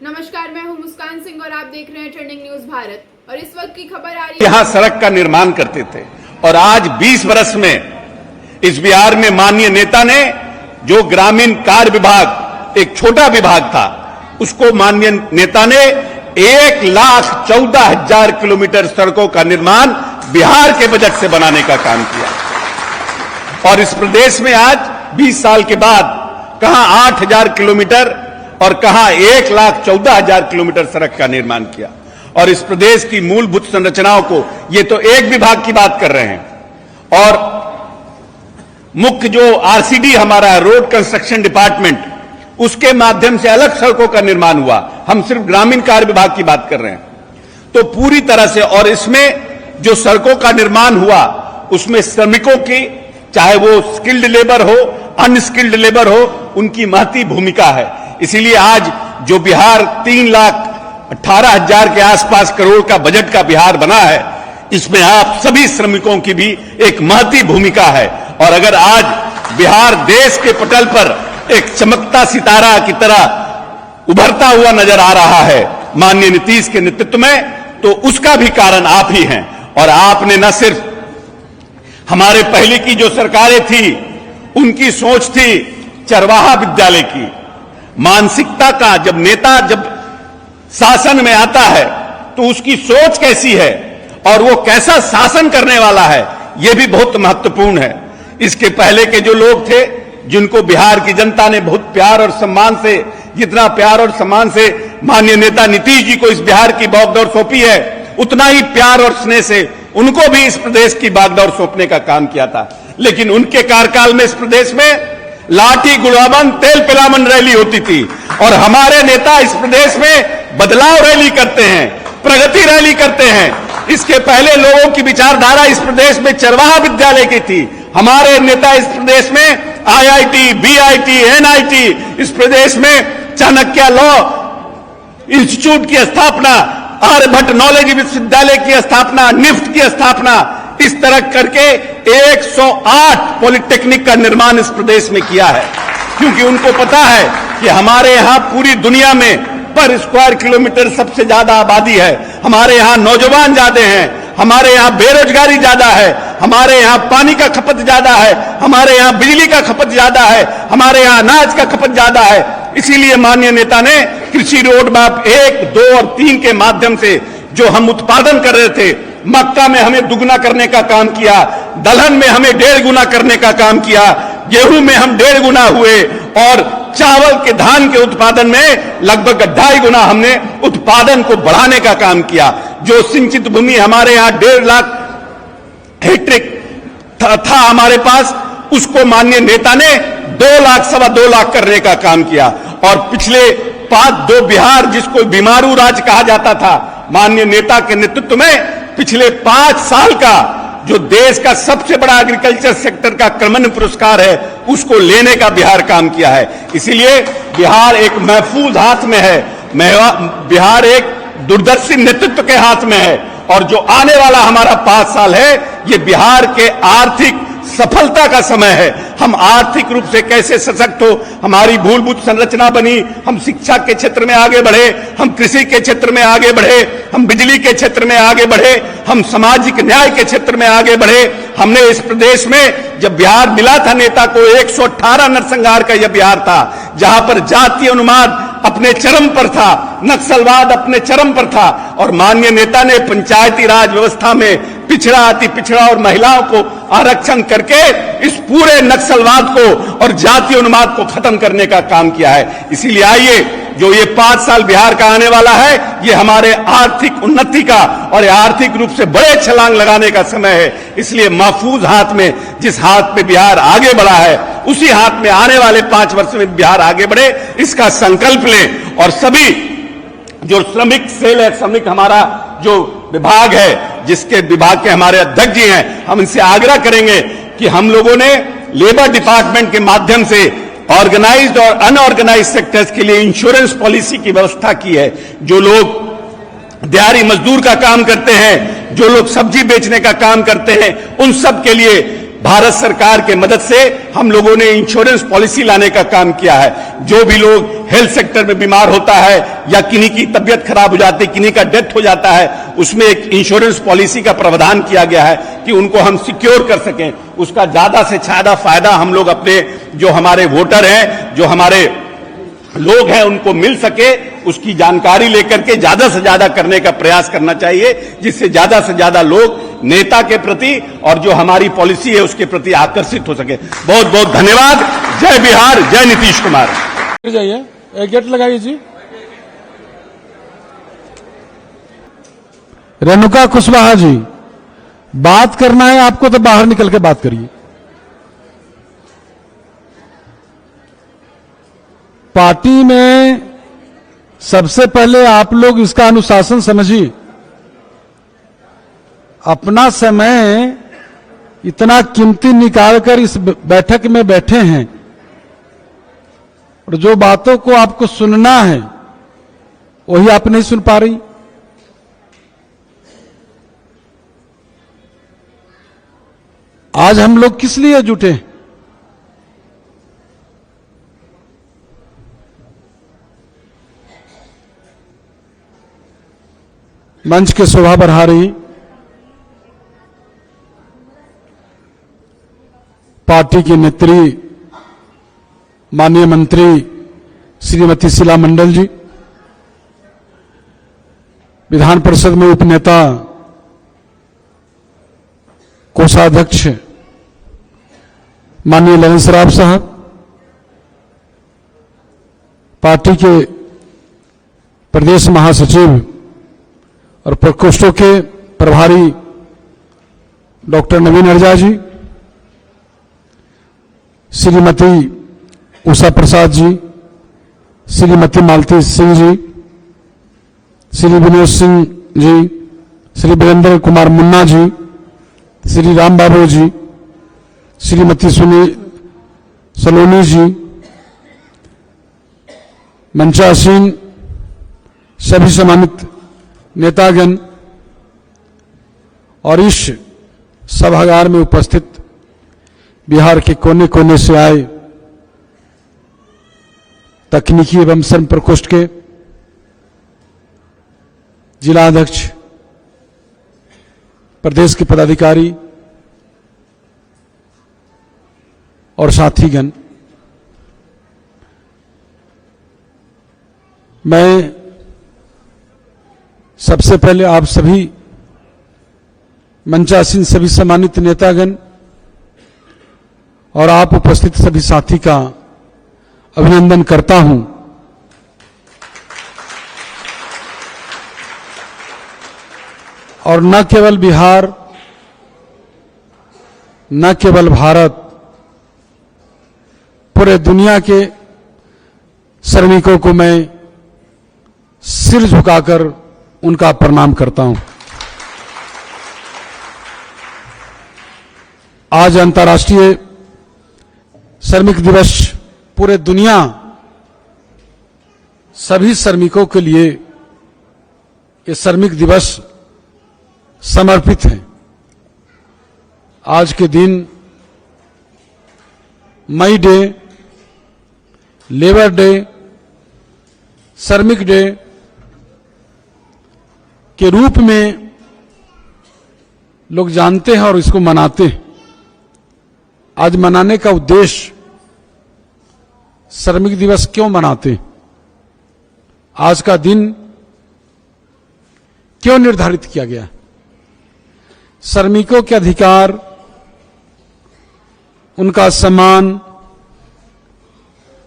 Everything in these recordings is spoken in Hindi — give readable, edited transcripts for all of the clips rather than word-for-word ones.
नमस्कार, मैं हूं मुस्कान सिंह और आप देख रहे हैं ट्रेंडिंग न्यूज भारत। और इस वक्त की खबर आ रही है, यहां सड़क का निर्माण करते थे और आज 20 वर्ष में इस बिहार में माननीय नेता ने जो ग्रामीण कार्य विभाग एक छोटा विभाग था उसको माननीय नेता ने 1,14,000 किलोमीटर सड़कों का निर्माण बिहार के बजट से बनाने का काम किया। और इस प्रदेश में आज 20 साल के बाद कहां 8,000 किलोमीटर और कहां 1,14,000 किलोमीटर सड़क का निर्माण किया। और इस प्रदेश की मूलभूत संरचनाओं को, ये तो एक विभाग की बात कर रहे हैं, और मुख्य जो आरसीडी हमारा है, रोड कंस्ट्रक्शन डिपार्टमेंट, उसके माध्यम से अलग सड़कों का निर्माण हुआ। हम सिर्फ ग्रामीण कार्य विभाग की बात कर रहे हैं। तो पूरी तरह से, और इसमें जो सड़कों का निर्माण हुआ उसमें श्रमिकों की, चाहे वो स्किल्ड लेबर हो अनस्किल्ड लेबर हो, उनकी महती भूमिका है। इसीलिए आज जो बिहार 3,18,000 के आसपास करोड़ का बजट का बिहार बना है, इसमें आप सभी श्रमिकों की भी एक महती भूमिका है। और अगर आज बिहार देश के पटल पर एक चमकता सितारा की तरह उभरता हुआ नजर आ रहा है माननीय नीतीश के नेतृत्व में, तो उसका भी कारण आप ही हैं। और आपने न सिर्फ हमारे पहले की जो सरकारें थी उनकी सोच थी चरवाहा विद्यालय की, मानसिकता का, जब नेता जब शासन में आता है तो उसकी सोच कैसी है और वो कैसा शासन करने वाला है, ये भी बहुत महत्वपूर्ण है। इसके पहले के जो लोग थे जिनको बिहार की जनता ने बहुत प्यार और सम्मान से, जितना प्यार और सम्मान से माननीय नेता नीतीश जी को इस बिहार की बागडोर सौंपी है, उतना ही प्यार और स्नेह से उनको भी इस प्रदेश की बागडोर सौंपने का काम किया था। लेकिन उनके कार्यकाल में इस प्रदेश में लाठी गुड़ावन तेल पिलावन रैली होती थी, और हमारे नेता इस प्रदेश में बदलाव रैली करते हैं, प्रगति रैली करते हैं। इसके पहले लोगों की विचारधारा इस प्रदेश में चरवाहा विद्यालय की थी। हमारे नेता इस प्रदेश में आईआईटी, बीआईटी, एनआईटी, इस प्रदेश में चाणक्य लॉ इंस्टीट्यूट की स्थापना, आर्यभट्ट नॉलेज विश्वविद्यालय की स्थापना, निफ्ट की स्थापना, इस तरह करके 108 पॉलिटेक्निक का निर्माण इस प्रदेश में किया है। क्योंकि उनको पता है कि हमारे यहां पूरी दुनिया में पर स्क्वायर किलोमीटर सबसे ज्यादा आबादी है, हमारे यहां नौजवान ज्यादा हैं, हमारे यहां बेरोजगारी ज्यादा है, हमारे यहां पानी का खपत ज्यादा है, हमारे यहां बिजली का खपत ज्यादा है, हमारे यहां अनाज का खपत ज्यादा है। इसीलिए माननीय नेता ने कृषि रोड मैप 1, 2 और 3 के माध्यम से जो हम उत्पादन कर रहे थे, मक्का में हमें दुगना करने का काम किया, दलहन में हमें 1.5 गुना करने का काम किया, गेहूं में हम 1.5 गुना हुए, और चावल के, धान के उत्पादन में लगभग 2.5 गुना हमने उत्पादन को बढ़ाने का काम किया। जो सिंचित भूमि हमारे यहां 1.5 लाख हेक्टेयर था हमारे पास, उसको माननीय नेता ने 2 लाख, 2.25 लाख करने का काम किया। और पिछले 5 बिहार, जिसको बीमारू राज्य कहा जाता था, माननीय नेता के नेतृत्व में पिछले 5 साल का जो देश का सबसे बड़ा एग्रीकल्चर सेक्टर का क्रमण्य पुरस्कार है, उसको लेने का बिहार काम किया है। इसीलिए बिहार एक महफूज हाथ में है, बिहार एक दूरदर्शी नेतृत्व के हाथ में है। और जो आने वाला हमारा 5 साल है, ये बिहार के आर्थिक सफलता का समय है। हम आर्थिक रूप से कैसे सशक्त हो, हमारी मूलभूत संरचना बनी, हम शिक्षा के क्षेत्र में आगे बढ़े, हम कृषि के क्षेत्र में आगे बढ़े, हम बिजली के क्षेत्र में आगे बढ़े, हम सामाजिक न्याय के क्षेत्र में आगे बढ़े। हमने इस प्रदेश में जब बिहार मिला था नेता को, 118 नरसंहार का यह बिहार था, जहां पर जातीय उन्माद अपने चरम पर था, नक्सलवाद अपने चरम पर था, और माननीय नेता ने पंचायती राज व्यवस्था में पिछड़ा, अति पिछड़ा और महिलाओं को आरक्षण करके इस पूरे नक्सलवाद को और जातीय उन्माद को खत्म करने का काम किया है। इसीलिए आइए, जो ये 5 साल बिहार का आने वाला है, ये हमारे आर्थिक उन्नति का और आर्थिक रूप से बड़े छलांग लगाने का समय है। इसलिए महफूज हाथ में, जिस हाथ में बिहार आगे बढ़ा है, उसी हाथ में आने वाले 5 वर्ष में बिहार आगे बढ़े, इसका संकल्प लें। और सभी जो श्रमिक सेल है, श्रमिक हमारा जो विभाग है, जिसके विभाग के हमारे अध्यक्ष जी हैं, हम इनसे आग्रह करेंगे कि हम लोगों ने लेबर डिपार्टमेंट के माध्यम से ऑर्गेनाइज्ड और अनऑर्गेनाइज्ड सेक्टर्स के लिए इंश्योरेंस पॉलिसी की व्यवस्था की है। जो लोग दिहाड़ी मजदूर का काम करते हैं, जो लोग सब्जी बेचने का काम करते हैं, उन सब के लिए भारत सरकार के मदद से हम लोगों ने इंश्योरेंस पॉलिसी लाने का काम किया है। जो भी लोग हेल्थ सेक्टर में बीमार होता है या किन्हीं की तबियत खराब हो जाती है, किन्हीं का डेथ हो जाता है, उसमें एक इंश्योरेंस पॉलिसी का प्रावधान किया गया है कि उनको हम सिक्योर कर सकें। उसका ज्यादा से ज्यादा फायदा हम लोग अपने जो हमारे वोटर हैं, जो हमारे लोग हैं, उनको मिल सके, उसकी जानकारी लेकर के ज्यादा से ज्यादा करने का प्रयास करना चाहिए, जिससे ज्यादा से ज्यादा लोग नेता के प्रति और जो हमारी पॉलिसी है उसके प्रति आकर्षित हो सके। बहुत बहुत धन्यवाद। जय बिहार, जय नीतीश कुमार। जाइए, एक गेट लगाइए जी। रेणुका कुशवाहा जी, बात करना है आपको तो बाहर निकल के बात करिए। पार्टी में सबसे पहले आप लोग इसका अनुशासन समझिए। अपना समय इतना कीमती निकालकर इस बैठक में बैठे हैं और जो बातों को आपको सुनना है वही आप नहीं सुन पा रही। आज हम लोग किस लिए जुटे? मंच के शोभा बढ़ा रही पार्टी की नेत्री माननीय मंत्री श्रीमती शीला मंडल जी, विधान परिषद में उपनेता कोषाध्यक्ष माननीय ललन सराफ साहब, पार्टी के प्रदेश महासचिव और प्रकोष्ठों के प्रभारी डॉक्टर नवीन अड़जा जी, श्रीमती उषा प्रसाद जी, श्रीमती मालती सिंह जी, श्री विनोद सिंह जी, श्री वीरेंद्र कुमार मुन्ना जी, श्री राम बाबू जी, श्रीमती सुनी सलोनी जी, मंचासीन सभी सम्मानित नेतागण और इस सभागार में उपस्थित बिहार के कोने कोने से आए तकनीकी एवं श्रम प्रकोष्ठ के जिलाध्यक्ष, प्रदेश के पदाधिकारी और साथीगण, मैं सबसे पहले आप सभी मंचासीन सभी सम्मानित नेतागण और आप उपस्थित सभी साथी का अभिनंदन करता हूं। और न केवल बिहार, न केवल भारत, पूरे दुनिया के श्रमिकों को मैं सिर झुकाकर उनका प्रणाम करता हूं। आज अंतर्राष्ट्रीय श्रमिक दिवस पूरे दुनिया सभी श्रमिकों के लिए ये श्रमिक दिवस समर्पित है। आज के दिन मई डे, लेबर डे, श्रमिक डे के रूप में लोग जानते हैं और इसको मनाते हैं। आज मनाने का उद्देश्य, श्रमिक दिवस क्यों मनाते हैं, आज का दिन क्यों निर्धारित किया गया? श्रमिकों के अधिकार, उनका सम्मान,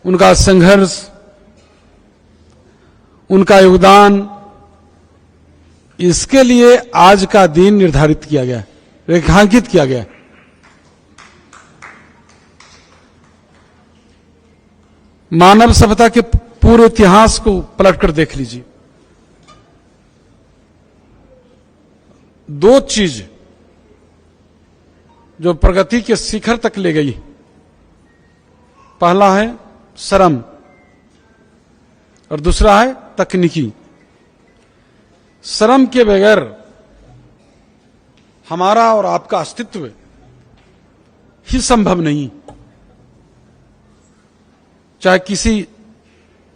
उनका संघर्ष, उनका योगदान, इसके लिए आज का दिन निर्धारित किया गया, रेखांकित किया गया। मानव सभ्यता के पूरे इतिहास को पलटकर देख लीजिए। दो चीज जो प्रगति के शिखर तक ले गई, पहला है श्रम और दूसरा है तकनीकी। श्रम के बगैर हमारा और आपका अस्तित्व ही संभव नहीं। चाहे किसी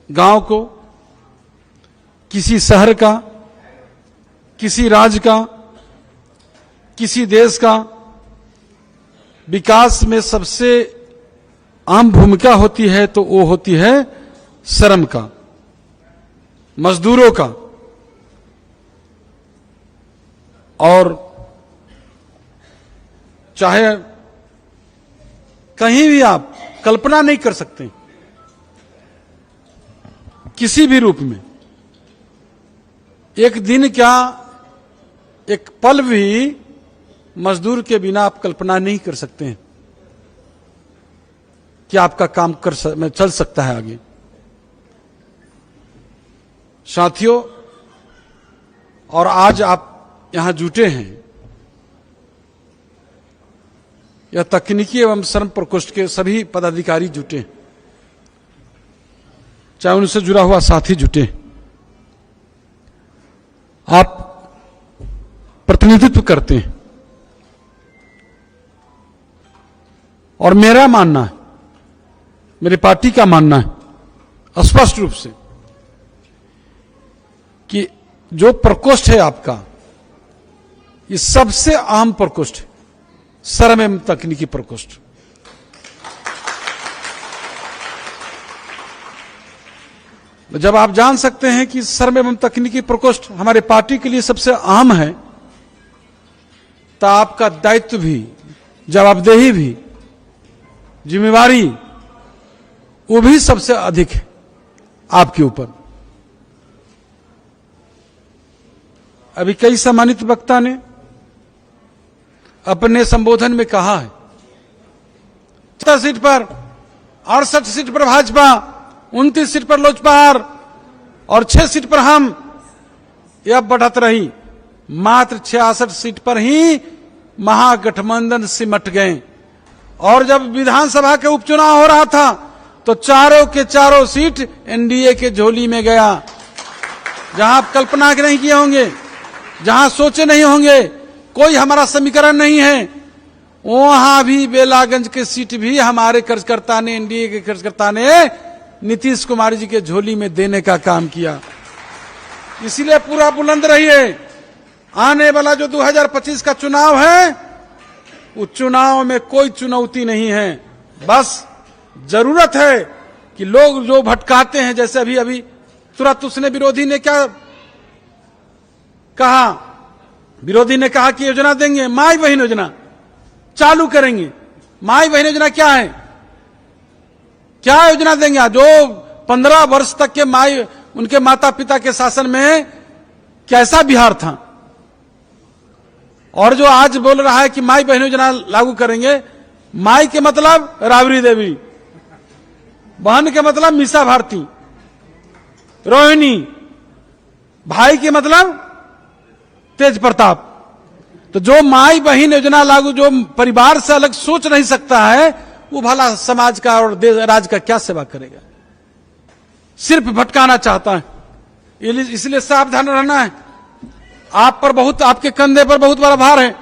गांव को, किसी शहर का, किसी राज्य का, किसी देश का विकास में सबसे अहम भूमिका होती है तो वो होती है श्रम का, मजदूरों का। और चाहे कहीं भी आप कल्पना नहीं कर सकते, किसी भी रूप में एक दिन क्या, एक पल भी मजदूर के बिना आप कल्पना नहीं कर सकते हैं कि आपका काम चल सकता है आगे। साथियों, और आज आप यहां जुटे हैं, यह तकनीकी एवं श्रम प्रकोष्ठ के सभी पदाधिकारी जुटे हैं, चाहे उनसे जुड़ा हुआ साथी जुटे। आप प्रतिनिधित्व करते हैं और मेरा मानना है, मेरी पार्टी का मानना है स्पष्ट रूप से कि जो प्रकोष्ठ है आपका, ये सबसे अहम प्रकोष्ठ है, श्रम एवं तकनीकी प्रकोष्ठ। जब आप जान सकते हैं कि श्रम एवं तकनीकी प्रकोष्ठ हमारे पार्टी के लिए सबसे अहम है, तो आपका दायित्व भी, जवाबदेही भी, जिम्मेवारी वो भी सबसे अधिक है आपके ऊपर। अभी कई सम्मानित वक्ता ने अपने संबोधन में कहा है 70 सीट पर, 68 सीट पर भाजपा, 29 सीट पर लोजपा और 6 सीट पर हम, यह बढ़त रही। मात्र 66 सीट पर ही महागठबंधन सिमट गए। और जब विधानसभा के उपचुनाव हो रहा था तो चारों के चारों सीट एनडीए के झोली में गया। जहां आप कल्पना नहीं किए होंगे, जहां सोचे नहीं होंगे, कोई हमारा समीकरण नहीं है, वहां भी बेलागंज के सीट भी हमारे कार्यकर्ता ने, एनडीए के कार्यकर्ता ने नीतीश कुमार जी के झोली में देने का काम किया। इसलिए पूरा बुलंद रहिए। आने वाला जो 2025 का चुनाव है, उस चुनाव में कोई चुनौती नहीं है, बस जरूरत है कि लोग जो भटकाते हैं, जैसे अभी तुरंत उसने विरोधी ने क्या कहा, विरोधी ने कहा कि योजना देंगे, माई बहन योजना चालू करेंगे। माई बहन योजना क्या है, क्या योजना देंगे? जो 15 वर्ष तक के माई, उनके माता पिता के शासन में कैसा बिहार था, और जो आज बोल रहा है कि माई बहन योजना लागू करेंगे। माई के मतलब राबड़ी देवी, बहन के मतलब मीसा भारती, रोहिणी, भाई के मतलब तेज प्रताप। तो जो माई बहन योजना लागू, जो परिवार से अलग सोच नहीं सकता है, वो भला समाज का और देश राज्य का क्या सेवा करेगा? सिर्फ भटकाना चाहता है। इसलिए सावधान रहना है। आप पर बहुत, आपके कंधे पर बहुत बड़ा भार है,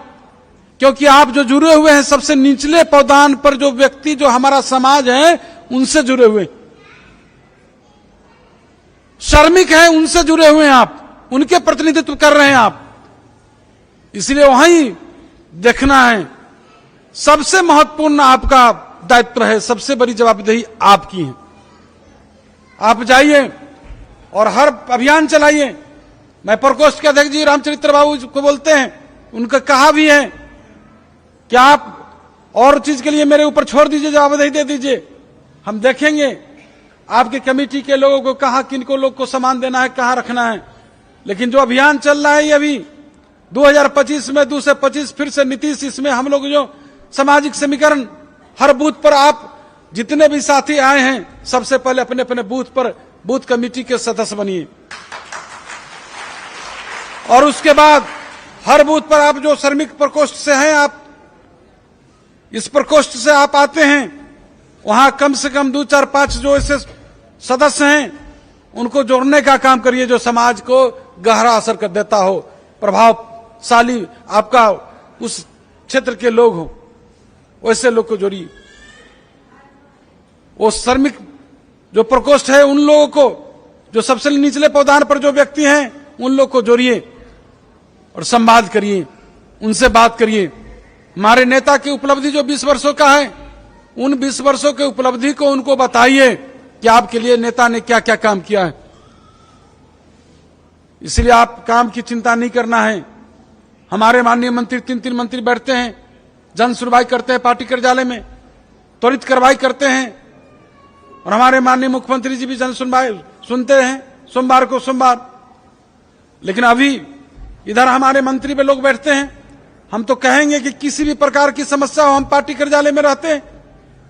क्योंकि आप जो जुड़े हुए हैं सबसे निचले पौधान पर, जो व्यक्ति, जो हमारा समाज है, उनसे जुड़े हुए, श्रमिक हैं, उनसे जुड़े हुए हैं आप, उनके प्रतिनिधित्व कर रहे हैं आप। इसलिए वहीं देखना है। सबसे महत्वपूर्ण आपका दायित्व है, सबसे बड़ी जवाबदेही आपकी है। आप जाइए और हर अभियान चलाइए। मैं प्रकोष्ठ के अध्यक्ष जी रामचरित्र बाबू को बोलते हैं, उनका कहा भी है कि आप और चीज के लिए मेरे ऊपर छोड़ दीजिए, जवाबदेही दे दीजिए, हम देखेंगे आपकी कमेटी के लोगों को कहां, किनको लोग को सामान देना है, कहां रखना है। लेकिन जो अभियान चल रहा है, ये अभी 2025 में 2 से 25 फिर से नीतीश, इसमें हम लोग जो सामाजिक समीकरण, हर बूथ पर आप जितने भी साथी आए हैं, सबसे पहले अपने अपने बूथ पर बूथ कमेटी के सदस्य बनिए, और उसके बाद हर बूथ पर आप जो श्रमिक प्रकोष्ठ से हैं, आप इस प्रकोष्ठ से आप आते हैं, वहां कम से कम 2, 4, 5 जो ऐसे सदस्य हैं, उनको जोड़ने का काम करिए, जो समाज को गहरा असर कर देता हो, प्रभावशाली आपका उस क्षेत्र के लोग हो। वैसे लोग को जोड़िए। वो श्रमिक जो प्रकोष्ठ है उन लोगों को, जो सबसे निचले पौधान पर जो व्यक्ति हैं उन लोग को जोड़िए और संवाद करिए, उनसे बात करिए। हमारे नेता की उपलब्धि जो 20 वर्षों का है, उन 20 वर्षों के उपलब्धि को उनको बताइए कि आपके लिए नेता ने क्या क्या काम किया है। इसलिए आप काम की चिंता नहीं करना है। हमारे माननीय मंत्री 3-3 मंत्री बैठते हैं, जन सुनवाई करते हैं पार्टी कार्यालय में, त्वरित कार्रवाई करते हैं। और हमारे माननीय मुख्यमंत्री जी भी जन सुनवाई सुनते हैं सोमवार को सोमवार। लेकिन अभी इधर हमारे मंत्री पे लोग बैठते हैं। हम तो कहेंगे कि किसी भी प्रकार की समस्या हो, हम पार्टी कार्यालय में रहते हैं,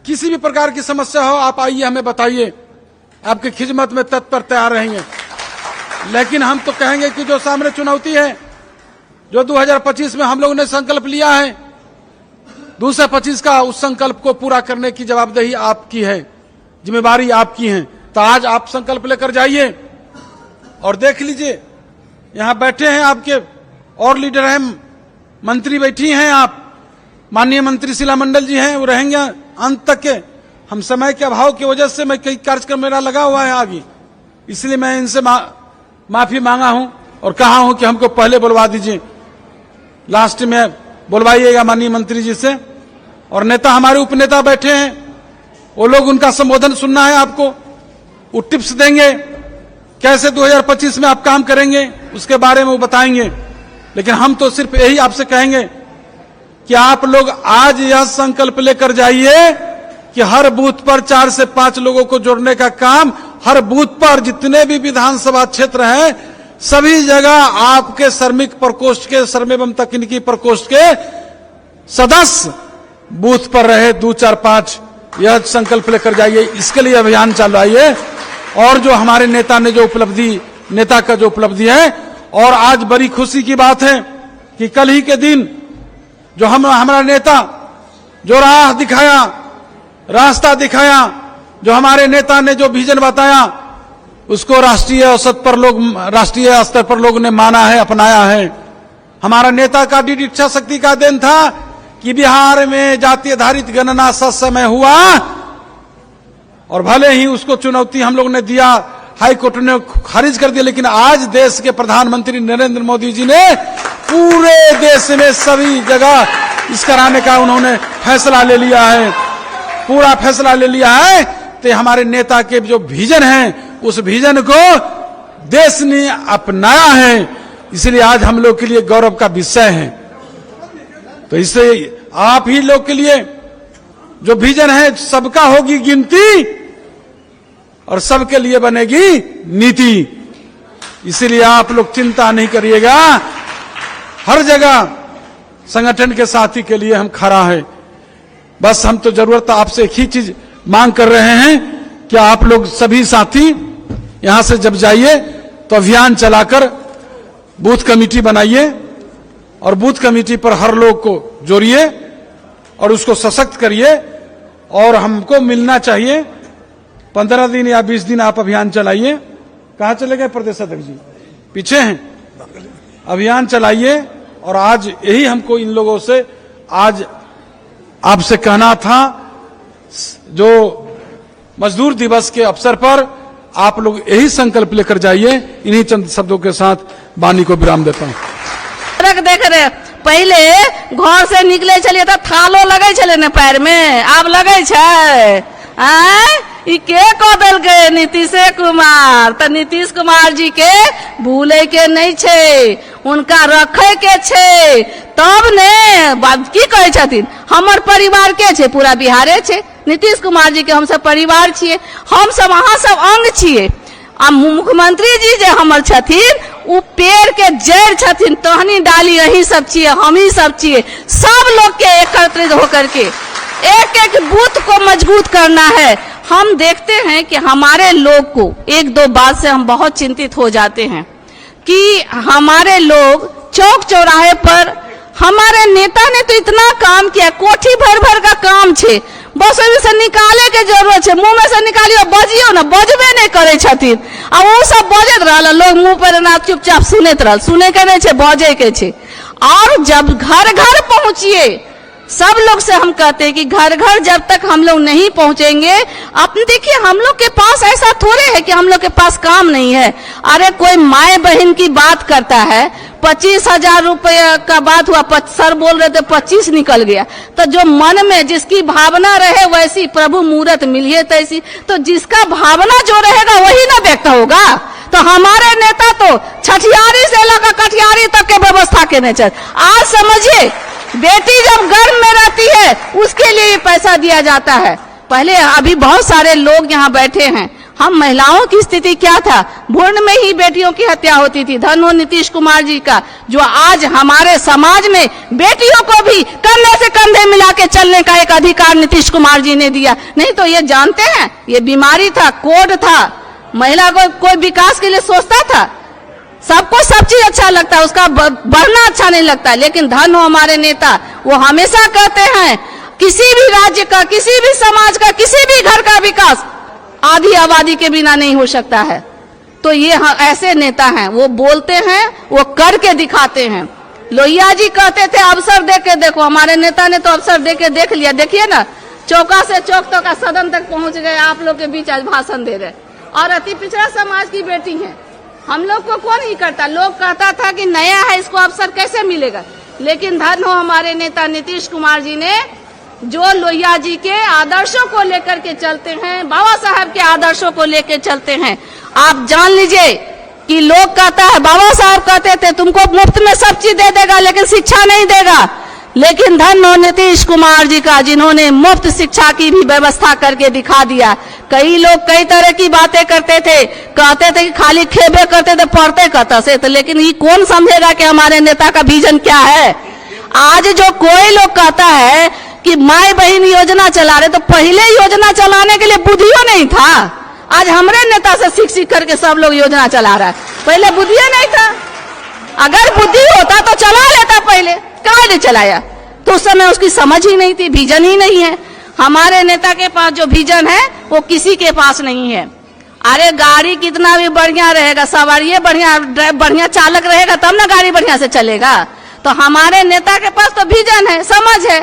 किसी भी प्रकार की समस्या हो आप आइए, हमें बताइए, आपकी खिदमत में तत्पर तैयार रहेंगे। लेकिन हम तो कहेंगे कि जो सामने चुनौती है, जो 2025 में हम लोगों ने संकल्प लिया है, 2025 का उस संकल्प को पूरा करने की जवाबदेही आपकी है, जिम्मेवारी आपकी है। तो आज आप संकल्प लेकर जाइए और देख लीजिए, यहां बैठे हैं आपके और लीडर हैं, मंत्री बैठी हैं, आप माननीय मंत्री शीला मंडल जी हैं, वो रहेंगे अंत तक के। हम समय के अभाव की वजह से मैं कई कार्यक्रम मेरा लगा हुआ है आगे, इसलिए मैं इनसे माफी मांगा हूं और कहा हूं कि हमको पहले बुलवा दीजिए, लास्ट में बुलवाइएगा माननीय मंत्री जी से। और नेता हमारे उपनेता बैठे हैं, वो लोग उनका संबोधन सुनना है आपको, वो टिप्स देंगे कैसे 2025 में आप काम करेंगे, उसके बारे में वो बताएंगे। लेकिन हम तो सिर्फ यही आपसे कहेंगे कि आप लोग आज यह संकल्प लेकर जाइए कि हर बूथ पर 4 से 5 लोगों को जोड़ने का काम, हर बूथ पर जितने भी विधानसभा क्षेत्र हैं सभी जगह आपके श्रमिक प्रकोष्ठ के, श्रम एवं तकनीकी प्रकोष्ठ के सदस्य बूथ पर रहे 2, 4, 5, यह संकल्प लेकर जाइए। इसके लिए अभियान चलाइए। और जो हमारे नेता ने जो उपलब्धि, नेता का जो उपलब्धि है, और आज बड़ी खुशी की बात है कि कल ही के दिन जो हमारा नेता जो राह दिखाया, रास्ता दिखाया, जो हमारे नेता ने जो विजन बताया, उसको राष्ट्रीय औसत पर लोग, राष्ट्रीय स्तर पर लोगों ने माना है, अपनाया है। हमारा नेता का दृढ़ इच्छा शक्ति का देन था कि बिहार में जाति आधारित गणना समय हुआ, और भले ही उसको चुनौती हम लोग ने दिया, हाई कोर्ट ने खारिज कर दिया, लेकिन आज देश के प्रधानमंत्री नरेंद्र मोदी जी ने पूरे देश में सभी जगह इस कराने का उन्होंने फैसला ले लिया है, पूरा फैसला ले लिया है। तो हमारे नेता के जो विजन है, उस विजन को देश ने अपनाया है, इसलिए आज हम लोग के लिए गौरव का विषय है। तो इससे आप ही लोग के लिए जो विजन है, सबका होगी गिनती और सबके लिए बनेगी नीति। इसीलिए आप लोग चिंता नहीं करिएगा, हर जगह संगठन के साथी के लिए हम खड़ा है। बस हम तो जरूरत आपसे एक ही चीज मांग कर रहे हैं कि आप लोग सभी साथी यहां से जब जाइए तो अभियान चलाकर बूथ कमेटी बनाइए और बूथ कमेटी पर हर लोग को जोड़िए और उसको सशक्त करिए। और हमको मिलना चाहिए 15 दिन या 20 दिन आप अभियान चलाइए। कहां चले गए प्रदेश अध्यक्ष जी? पीछे हैं। अभियान चलाइए। और आज यही हमको इन लोगों से आज आपसे कहना था, जो मजदूर दिवस के अवसर पर आप लोग यही संकल्प लेकर जाइए। इन्हीं चंद शब्दों के साथ वाणी को विराम देता हूं। देख रहे, पहले घर से निकले चलिए तो थालो लगे छले ने पैर में, आब लगे छे? ई के कह देलकै नीतीशे कुमार, तो नीतीश कुमार जी के भूले के नहीं छे, उनका रखे के छे। तब ने बात की कहे छथिन, हमर परिवार के छे, पूरा बिहारे छे। नीतीश कुमार जी के हम सब परिवार छिए, हम सब अहाँ सब अंग छिए। आ मुख्यमंत्री जी जे हमर छथिन, उ पेड़ के जड़ छथिन, टहनी डाली यही सब छिए, हम ही सब छिए। सब लोग के एकत्रित होकर के एक एक बूथ को मजबूत करना है। हम देखते हैं कि हमारे लोग को एक दो बात से हम बहुत चिंतित हो जाते हैं कि हमारे लोग चौक चौराहे पर, हमारे नेता ने तो इतना काम किया, कोठी भर भर का काम छे, बस ओहि से निकाले के जरूरत है। मुंह में से निकालियो, बजियो ना, बजबे नहीं करे छथिन। आ वो सब बजत रहल, लोग मुंह पर ना चुपचाप सुनत रहल, सुने के नहीं छे, बजे के छे। और जब घर घर पहुंचिए सब लोग से हम कहते हैं कि घर घर जब तक हम लोग नहीं पहुंचेंगे, अपने देखिए हम लोग के पास ऐसा थोड़े है कि हम लोग के पास काम नहीं है। अरे कोई माए बहन की बात करता है, 25,000 रुपये का बात हुआ, सर बोल रहे थे 25 निकल गया। तो जो मन में जिसकी भावना रहे वैसी प्रभु मूरत मिलिए तैसी, तो जिसका भावना जो रहेगा वही ना व्यक्त होगा। तो हमारे नेता तो छठियारी से लेकर कटियारी तक के व्यवस्था के नेचर। आज समझिए, बेटी जब गर्भ में रहती है उसके लिए पैसा दिया जाता है। पहले अभी बहुत सारे लोग यहाँ बैठे हैं, हम महिलाओं की स्थिति क्या था, भ्रूण में ही बेटियों की हत्या होती थी। धन हो नीतीश कुमार जी का, जो आज हमारे समाज में बेटियों को भी कंधे से कंधे मिला के चलने का एक अधिकार नीतीश कुमार जी ने दिया। नहीं तो ये जानते हैं, ये बीमारी था, कोड था, महिला को कोई विकास के लिए सोचता था। सबको सब चीज अच्छा लगता है, उसका बढ़ना अच्छा नहीं लगता। लेकिन धन हो हमारे नेता, वो हमेशा कहते हैं किसी भी राज्य का, किसी भी समाज का, किसी भी घर का विकास आधी आबादी के बिना नहीं हो सकता है। तो ये ऐसे नेता हैं, वो बोलते हैं, वो करके दिखाते हैं। लोहिया जी कहते थे अवसर दे के देखो, हमारे नेता ने तो अवसर दे के देख लिया। देखिए ना, चौका से चौक तक सदन तक पहुंच गए, आप लोग के बीच आज भाषण दे रहे। और अति पिछड़ा समाज की बेटी है, हम लोग को कौन ही करता। लोग कहता था कि नया है, इसको अवसर कैसे मिलेगा। लेकिन धन हो हमारे नेता नीतीश कुमार जी ने, जो लोहिया जी के आदर्शों को लेकर के चलते हैं, बाबा साहब के आदर्शों को लेकर चलते हैं। आप जान लीजिए कि लोग कहता है, बाबा साहब कहते थे तुमको मुफ्त में सब चीज दे देगा लेकिन शिक्षा नहीं देगा। लेकिन धन हो नीतीश कुमार जी का, जिन्होंने मुफ्त शिक्षा की भी व्यवस्था करके दिखा दिया। कई लोग कई तरह की बातें करते थे, कहते थे कि खाली खेबे करते थे, पढ़ते कहता से थे। लेकिन ये कौन समझेगा कि हमारे नेता का विजन क्या है। आज जो कोई लोग कहता है कि माई बहन योजना चला रहे, तो पहले योजना चलाने के लिए बुद्धियो नहीं था। आज हमारे नेता से सीख सीख करके सब लोग योजना चला रहा है, पहले बुद्धियो नहीं था। अगर बुद्धि होता तो चला लेता, पहले क्यों नहीं चलाया। तो उस समय उसकी समझ ही नहीं थी, विजन ही नहीं है। हमारे नेता के पास जो विजन है वो किसी के पास नहीं है। अरे गाड़ी कितना भी बढ़िया रहेगा, सवारी बढ़िया चालक रहेगा तब ना गाड़ी बढ़िया से चलेगा। तो हमारे नेता के पास तो विजन है, समझ है,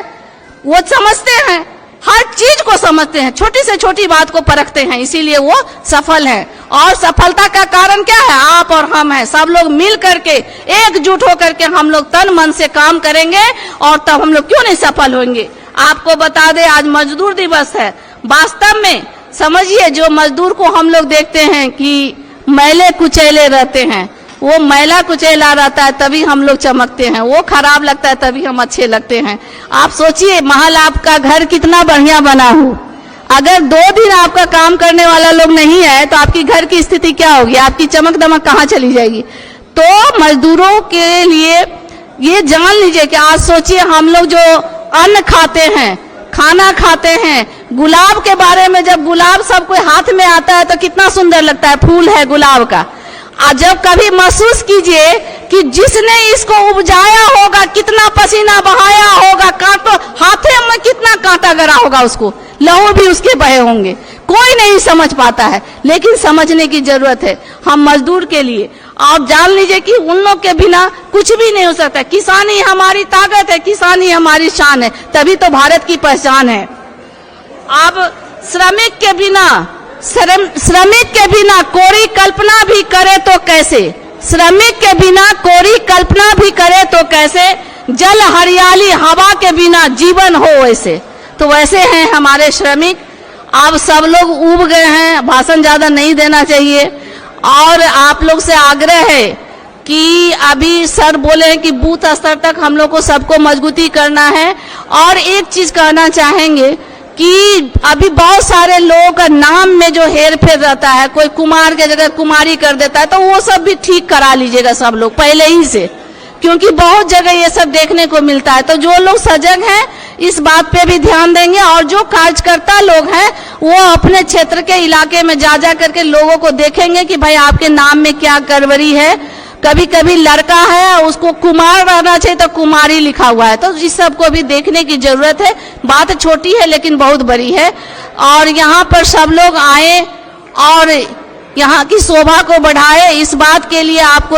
वो समझते हैं, हर चीज को समझते हैं, छोटी से छोटी बात को परखते हैं, इसीलिए वो सफल है। और सफलता का कारण क्या है, आप और हम हैं। सब लोग मिल करके एकजुट होकर के हम लोग तन मन से काम करेंगे और तब हम लोग क्यों नहीं सफल होंगे। आपको बता दें, आज मजदूर दिवस है। वास्तव में समझिए, जो मजदूर को हम लोग देखते हैं कि मैले कुचैले रहते हैं, वो मैला कुचैला रहता है तभी हम लोग चमकते हैं, वो खराब लगता है तभी हम अच्छे लगते हैं। आप सोचिए, महल आपका घर कितना बढ़िया बना हो, अगर 2 दिन आपका काम करने वाला लोग नहीं है तो आपकी घर की स्थिति क्या होगी, आपकी चमक दमक कहाँ चली जाएगी। तो मजदूरों के लिए ये जान लीजिए कि आज सोचिए, हम लोग जो अन्न खाते हैं, खाना खाते हैं, गुलाब के बारे में, जब गुलाब सबको हाथ में आता है तो कितना सुंदर लगता है, फूल है गुलाब का। जब कभी महसूस कीजिए कि जिसने इसको उपजाया होगा कितना पसीना बहाया होगा, कांटो हाथे में कितना कांटा गड़ा होगा, उसको लहू भी उसके बहे होंगे। कोई नहीं समझ पाता है, लेकिन समझने की जरूरत है हम मजदूर के लिए। आप जान लीजिए कि उन लोग के बिना कुछ भी नहीं हो सकता। किसानी हमारी ताकत है, किसानी हमारी शान है, तभी तो भारत की पहचान है। अब श्रमिक के बिना कोरी कल्पना भी करे तो कैसे, श्रमिक के बिना कोरी कल्पना भी करे तो कैसे, जल हरियाली हवा के बिना जीवन हो वैसे। तो वैसे हैं हमारे श्रमिक। अब सब लोग उब गए हैं, भाषण ज्यादा नहीं देना चाहिए। और आप लोग से आग्रह है कि अभी सर बोले हैं कि बूथ स्तर तक हम लोग को सबको मजबूती करना है। और एक चीज कहना चाहेंगे कि अभी बहुत सारे लोगों का नाम में जो हेर फेर रहता है, कोई कुमार के जगह कुमारी कर देता है, तो वो सब भी ठीक करा लीजिएगा सब लोग पहले ही से, क्योंकि बहुत जगह ये सब देखने को मिलता है। तो जो लोग सजग हैं इस बात पे भी ध्यान देंगे, और जो कार्यकर्ता लोग हैं वो अपने क्षेत्र के इलाके में जा करके लोगों को देखेंगे कि भाई आपके नाम में क्या गड़बड़ी है। कभी कभी लड़का है उसको कुमार रहना चाहिए तो कुमारी लिखा हुआ है, तो इस सब को भी देखने की जरूरत है। बात छोटी है लेकिन बहुत बड़ी है। और यहाँ पर सब लोग आए और यहाँ की शोभा को बढ़ाए, इस बात के लिए आपको